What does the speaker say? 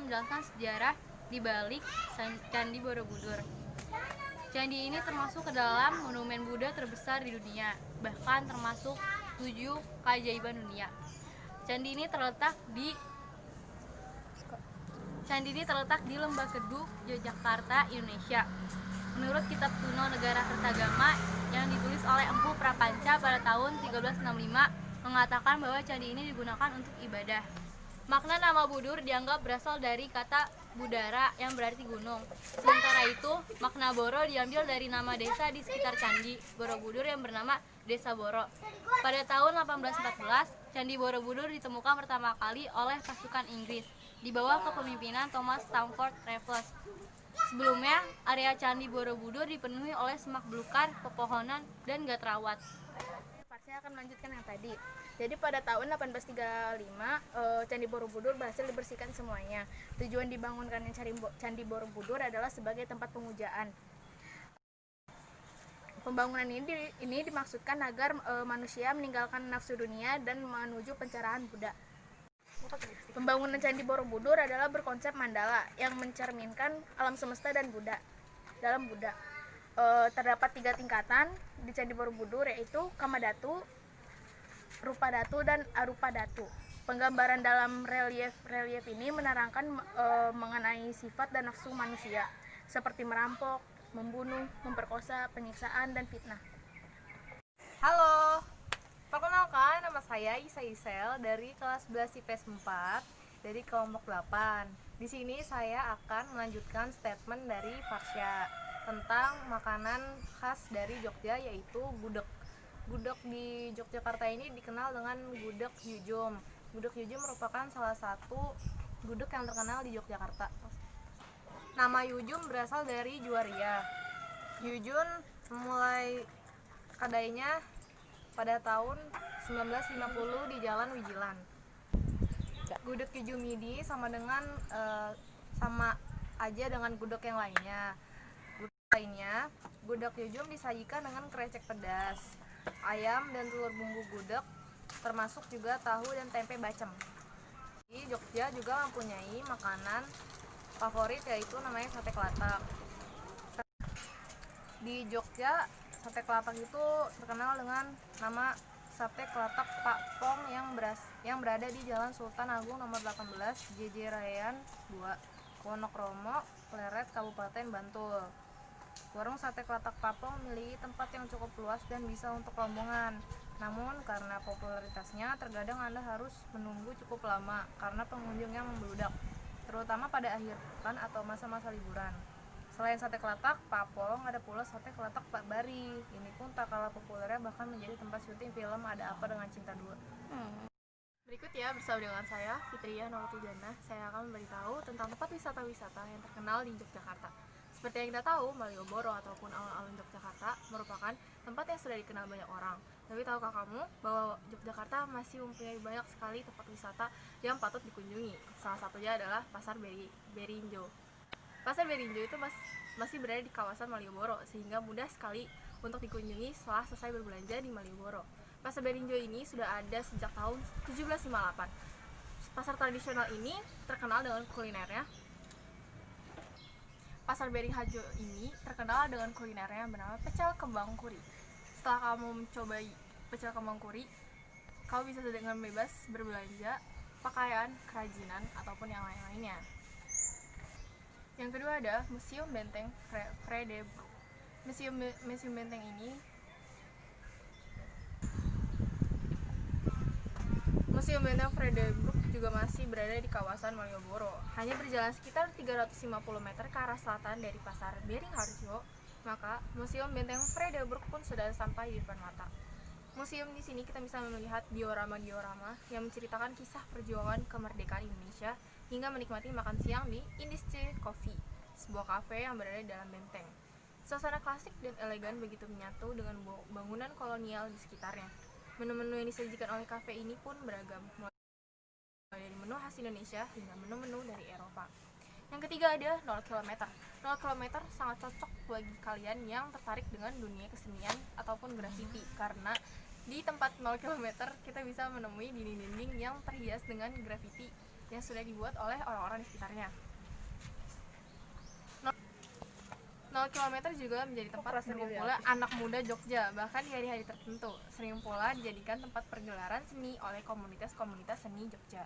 akan menjelaskan sejarah di balik Candi Borobudur. Candi ini termasuk ke dalam monumen Buddha terbesar di dunia, bahkan termasuk 7 keajaiban dunia. Candi ini terletak di Lembah Kedu, Yogyakarta, Indonesia. Menurut kitab kuno Negara Kertagama yang ditulis oleh Empu Prapanca pada tahun 1365 mengatakan bahwa candi ini digunakan untuk ibadah. Makna nama Budur dianggap berasal dari kata Budara yang berarti gunung. Sementara itu, makna Boro diambil dari nama desa di sekitar Candi Borobudur yang bernama Desa Boro. Pada tahun 1814, Candi Borobudur ditemukan pertama kali oleh pasukan Inggris di bawah kepemimpinan Thomas Stamford Raffles. Sebelumnya, area Candi Borobudur dipenuhi oleh semak belukar, pepohonan, dan gak terawat. Saya akan melanjutkan yang tadi. Jadi pada tahun 1835, Candi Borobudur berhasil dibersihkan semuanya. Tujuan dibangunkannya Candi Borobudur adalah sebagai tempat pemujaan. Pembangunan ini dimaksudkan agar manusia meninggalkan nafsu dunia dan menuju pencerahan Buddha. Pembangunan Candi Borobudur adalah berkonsep mandala yang mencerminkan alam semesta dan Buddha. Dalam Buddha terdapat 3 tingkatan di Candi Borobudur, yaitu Kamadhatu, Rupadhatu, dan Arupadhatu. Penggambaran dalam relief ini menerangkan mengenai sifat dan nafsu manusia, seperti merampok, membunuh, memperkosa, penyiksaan, dan fitnah. Halo, perkenalkan nama saya Isa Isel dari kelas 11 IPS 4 dari kelompok 8. Di sini saya akan melanjutkan statement dari Farsya tentang makanan khas dari Jogja, yaitu gudeg. Gudeg di Yogyakarta ini dikenal dengan gudeg Yujum. Gudeg Yujum merupakan salah satu gudeg yang terkenal di Yogyakarta. Nama Yujum berasal dari Juwaria. Yujum mulai adanya pada tahun 1950 di Jalan Wijilan. Gudeg Yujum ini sama aja dengan gudeg yang lainnya. Gudeg Yujum disajikan dengan krecek pedas, ayam dan telur bumbu gudeg, termasuk juga tahu dan tempe bacem. Di Jogja juga mempunyai makanan favorit, yaitu namanya sate kelatak. Di Jogja, sate kelatak itu terkenal dengan nama sate kelatak Pak Pong yang berada di Jalan Sultan Agung nomor 18, JJ Rayan 2, Wonokromo, Pleret, Kabupaten Bantul. Warung sate kelatak Pak Pong memiliki tempat yang cukup luas dan bisa untuk rombongan. Namun karena popularitasnya, terkadang Anda harus menunggu cukup lama karena pengunjung yang membludak, terutama pada akhir pekan atau masa-masa liburan. Selain sate kelatak Pak Pong, ada pula sate kelatak Pak Bari. Ini pun tak kalah populernya, bahkan menjadi tempat syuting film Ada Apa Dengan Cinta 2. Berikut ya, bersama dengan saya, Fitriya Nurtijana, saya akan memberitahu tentang tempat wisata-wisata yang terkenal di Yogyakarta. Seperti yang kita tahu, Malioboro ataupun alun-alun Yogyakarta merupakan tempat yang sudah dikenal banyak orang. Tapi tahukah kamu bahwa Yogyakarta masih mempunyai banyak sekali tempat wisata yang patut dikunjungi? Salah satunya adalah Pasar Berinjo. Pasar Berinjo itu masih berada di kawasan Malioboro, sehingga mudah sekali untuk dikunjungi setelah selesai berbelanja di Malioboro. Pasar Berinjo ini sudah ada sejak tahun 1758. Pasar tradisional ini terkenal dengan kulinernya. Pasar Berinjo ini terkenal dengan kulinernya yang bernama pecel kembang kuri. Setelah kamu mencobai pecel kembang kuri, kamu bisa dengan bebas berbelanja pakaian, kerajinan, ataupun yang lain-lainnya. Yang kedua ada Museum Benteng Fredebroek. Museum Benteng ini Museum Benteng Fredebroek juga masih berada di kawasan Malioboro. Hanya berjalan sekitar 350 meter ke arah selatan dari Pasar Beringharjo, maka Museum Benteng Fredebroek pun sudah sampai di depan mata. Museum di sini kita bisa melihat diorama-diorama yang menceritakan kisah perjuangan kemerdekaan Indonesia hingga menikmati makan siang di Industri Coffee, sebuah kafe yang berada di dalam benteng. Suasana klasik dan elegan begitu menyatu dengan bangunan kolonial di sekitarnya. Menu-menu yang disajikan oleh kafe ini pun beragam, mulai dari menu khas Indonesia hingga menu-menu dari Eropa. Yang ketiga ada 0 km. 0 km sangat cocok bagi kalian yang tertarik dengan dunia kesenian ataupun graffiti, karena di tempat 0 km kita bisa menemui dinding-dinding yang terhias dengan graffiti yang sudah dibuat oleh orang-orang di sekitarnya. 0 km juga menjadi tempat berkumpulnya anak muda Jogja, bahkan di hari-hari tertentu. Sering pula dijadikan tempat pergelaran seni oleh komunitas-komunitas seni Jogja.